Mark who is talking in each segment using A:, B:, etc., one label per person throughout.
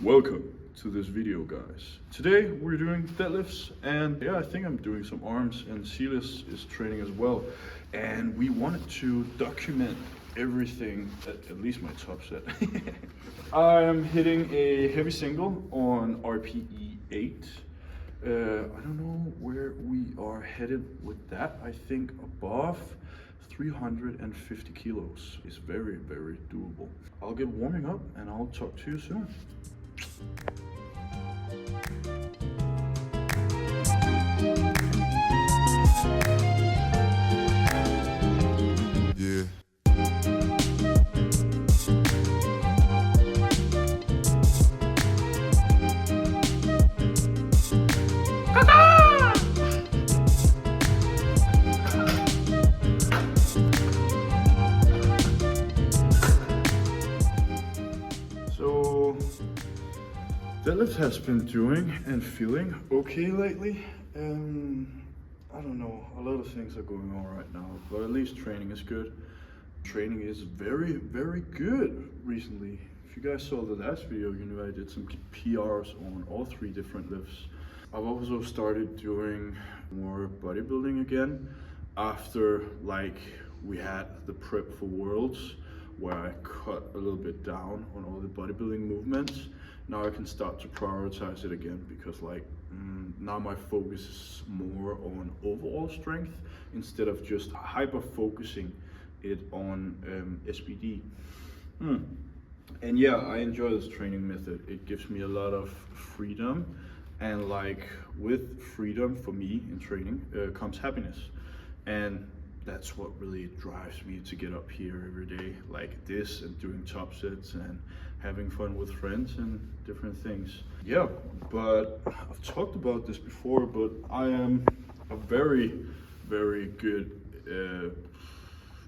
A: Welcome to this video, guys. Today we're doing deadlifts, and yeah, I think I'm doing some arms, and Silas is training as well. And we wanted to document everything, at least my top set. I'm hitting a heavy single on RPE 8. I don't know where we are headed with that. I think above 350 kilos is very, very doable. I'll get warming up and I'll talk to you soon.
B: Yeah.
A: So deadlift has been doing and feeling okay lately. I don't know, a lot of things are going on right now, but at least training is good. Training is very, very good recently. If you guys saw the last video, you know I did some PRs on all 3 different lifts. I've also started doing more bodybuilding again after we had the prep for Worlds, where I cut a little bit down on all the bodybuilding movements. Now I can start to prioritize it again because now my focus is more on overall strength instead of just hyper focusing it on SBD. And yeah, I enjoy this training method. It gives me a lot of freedom, and with freedom for me in training comes happiness. And that's what really drives me to get up here every day like this and doing top sets and having fun with friends and different things. Yeah, but I've talked about this before, but I am a very, very good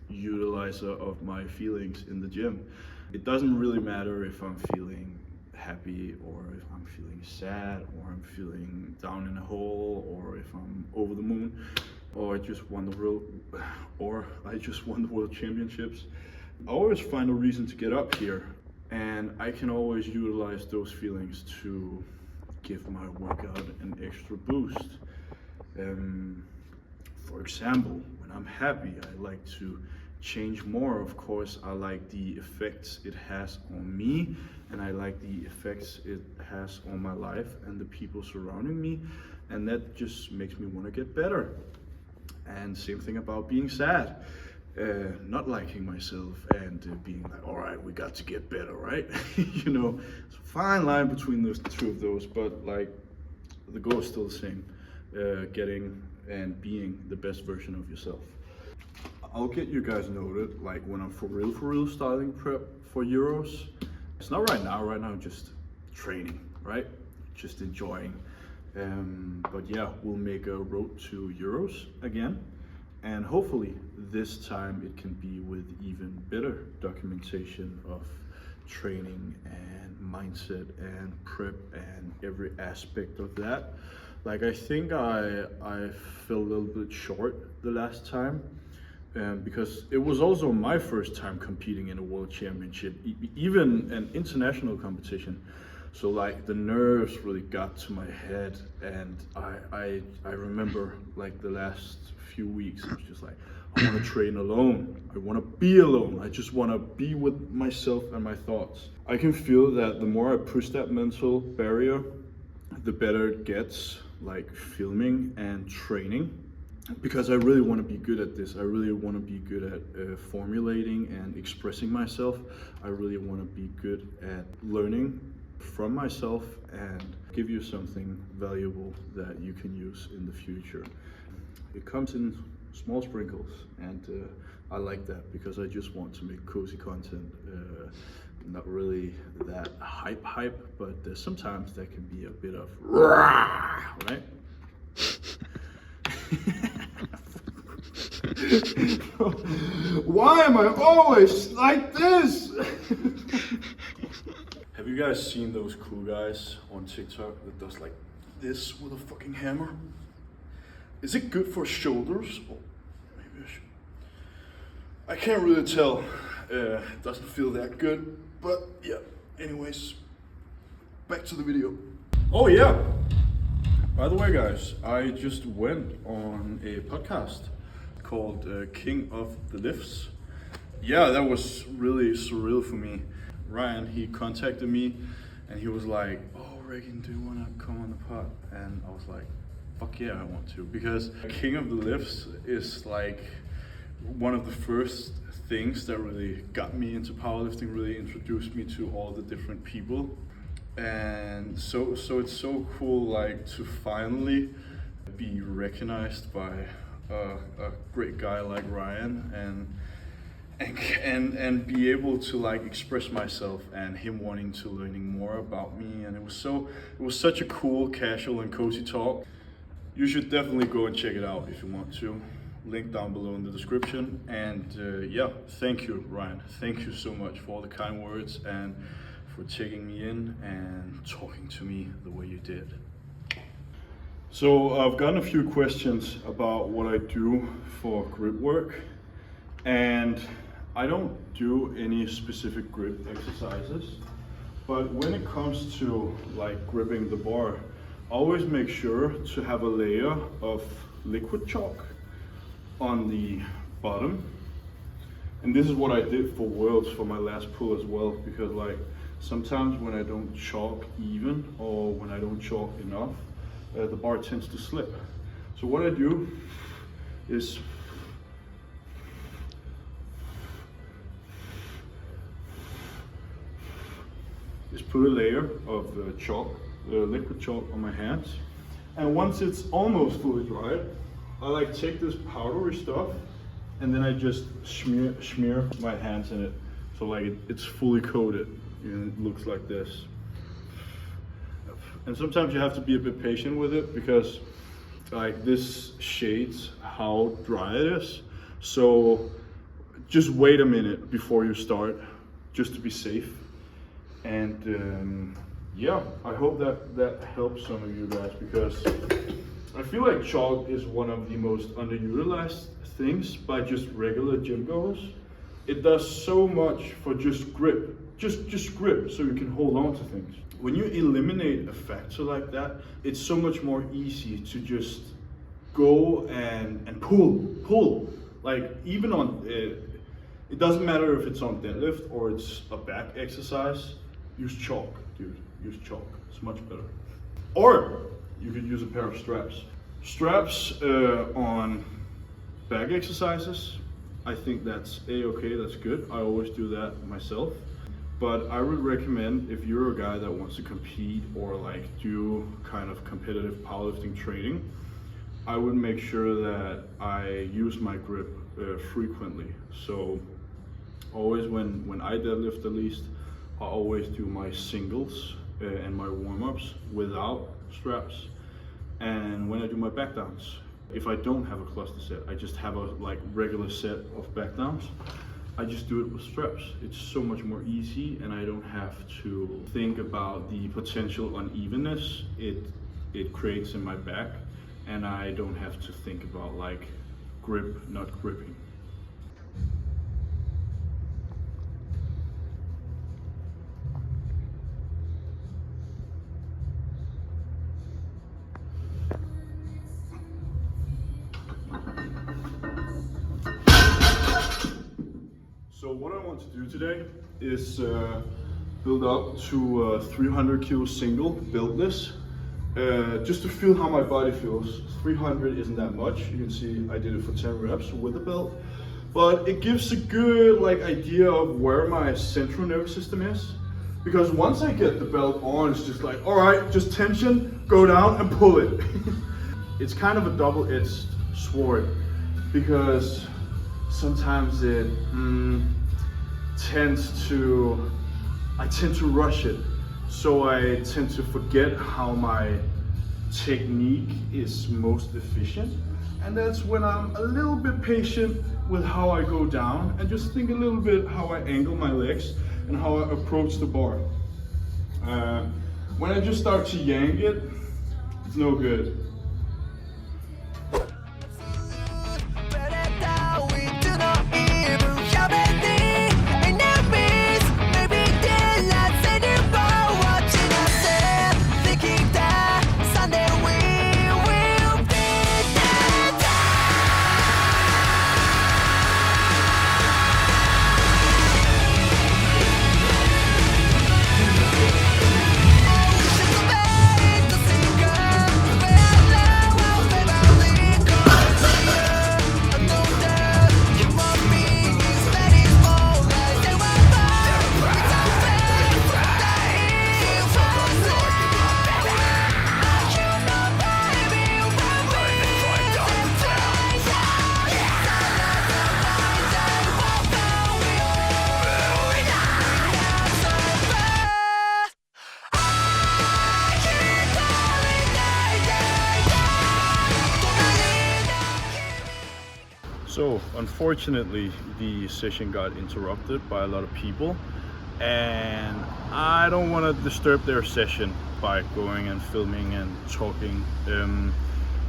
A: utilizer of my feelings in the gym. It doesn't really matter if I'm feeling happy or if I'm feeling sad or I'm feeling down in a hole or if I'm over the moon. Or I just won the world championships. I always find a reason to get up here, and I can always utilize those feelings to give my workout an extra boost. For example, when I'm happy, I like to change more. Of course, I like the effects it has on me, and I like the effects it has on my life and the people surrounding me, and that just makes me want to get better. And same thing about being sad, not liking myself and being like, all right, we got to get better, right? You know, it's a fine line between those 2 of those, but the goal is still the same, getting and being the best version of yourself. I'll get you guys noted, when I'm for real starting prep for Euros. It's not right now I'm just training, right? Just enjoying. But yeah, we'll make a road to Euros again, and hopefully this time it can be with even better documentation of training and mindset and prep and every aspect of that. I think I fell a little bit short the last time, because it was also my first time competing in a world championship, even an international competition. So the nerves really got to my head, and I remember the last few weeks, I was just I want to train alone. I want to be alone. I just want to be with myself and my thoughts. I can feel that the more I push that mental barrier, the better it gets, filming and training. Because I really want to be good at this. I really want to be good at formulating and expressing myself. I really want to be good at learning from myself and give you something valuable that you can use in the future. It comes in small sprinkles, and I like that because I just want to make cozy content. Not really that hype, but sometimes that can be a bit of right? Why am I always like this? Have you guys seen those cool guys on TikTok that does this with a fucking hammer? Is it good for shoulders? Oh, maybe I should. I can't really tell. It doesn't feel that good, but yeah, anyways. back to the video. Oh yeah, by the way guys, I just went on a podcast called King of the Lifts. Yeah, that was really surreal for me. Ryan, he contacted me and he was like, oh Regin, do you want to come on the pod? And I was like, fuck yeah, I want to. Because King of the Lifts is like one of the first things that really got me into powerlifting, really introduced me to all the different people. And so it's so cool, like, to finally be recognized by a great guy like Ryan and be able to like express myself, and him wanting to learning more about me. And it was such a cool, casual and cozy talk. You should definitely go and check it out if you want to. Link down below in the description. And yeah, thank you Ryan, thank you so much for all the kind words and for taking me in and talking to me the way you did. So I've gotten a few questions about what I do for grip work, and I don't do any specific grip exercises, but when it comes to like gripping the bar, I always make sure to have a layer of liquid chalk on the bottom. And this is what I did for Worlds for my last pull as well, because like sometimes when I don't chalk even, or when I don't chalk enough, the bar tends to slip. So what I do is put a layer of chalk, liquid chalk on my hands, and once it's almost fully dried, I like take this powdery stuff and then I just smear my hands in it, so like it's fully coated and it looks like this. And sometimes you have to be a bit patient with it, because like this shades how dry it is. So just wait a minute before you start, just to be safe. And yeah, I hope that helps some of you guys, because I feel like chalk is one of the most underutilized things by just regular gym goers. It does so much for just grip, just grip, so you can hold on to things. When you eliminate a factor like that, it's so much more easy to just go and pull. Like even on, it doesn't matter if it's on deadlift or it's a back exercise, use chalk, dude, use chalk, it's much better. Or you could use a pair of straps. Straps on back exercises, I think that's a-okay, that's good. I always do that myself. But I would recommend, if you're a guy that wants to compete or like do kind of competitive powerlifting training, I would make sure that I use my grip frequently. So always when I deadlift, at least, I always do my singles and my warm-ups without straps. And when I do my back downs, if I don't have a cluster set, I just have a like regular set of back downs, I just do it with straps. It's so much more easy, and I don't have to think about the potential unevenness it creates in my back, and I don't have to think about like grip not gripping. So what I want to do today is build up to a 300 kilo single beltless, just to feel how my body feels. 300 isn't that much. You can see I did it for 10 reps with the belt, but it gives a good like idea of where my central nervous system is. Because once I get the belt on, it's just like, all right, just tension, go down and pull it. It's kind of a double-edged sword, because sometimes I tend to rush it. So I tend to forget how my technique is most efficient. And that's when I'm a little bit patient with how I go down, and just think a little bit how I angle my legs and how I approach the bar. When I just start to yank it, it's no good. So unfortunately, the session got interrupted by a lot of people, and I don't want to disturb their session by going and filming and talking.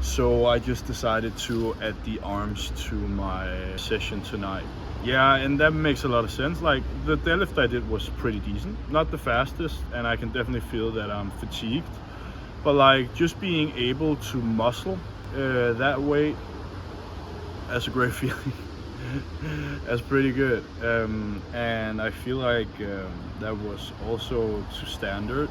A: So I just decided to add the arms to my session tonight. Yeah, and that makes a lot of sense. Like, the deadlift I did was pretty decent, not the fastest, and I can definitely feel that I'm fatigued, but like just being able to muscle that weight, that's a great feeling. That's pretty good. And I feel like that was also to standard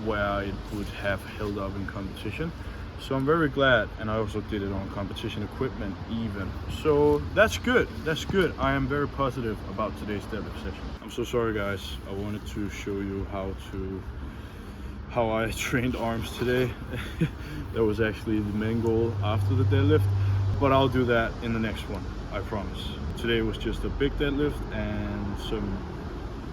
A: where it would have held up in competition. So I'm very glad, and I also did it on competition equipment even. So that's good, that's good. I am very positive about today's deadlift session. I'm so sorry guys, I wanted to show you how I trained arms today. That was actually the main goal after the deadlift, but I'll do that in the next one, I promise. Today was just a big deadlift and some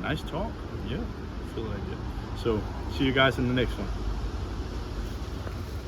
A: nice talk. Yeah, I feel like it. So see you guys in the next one.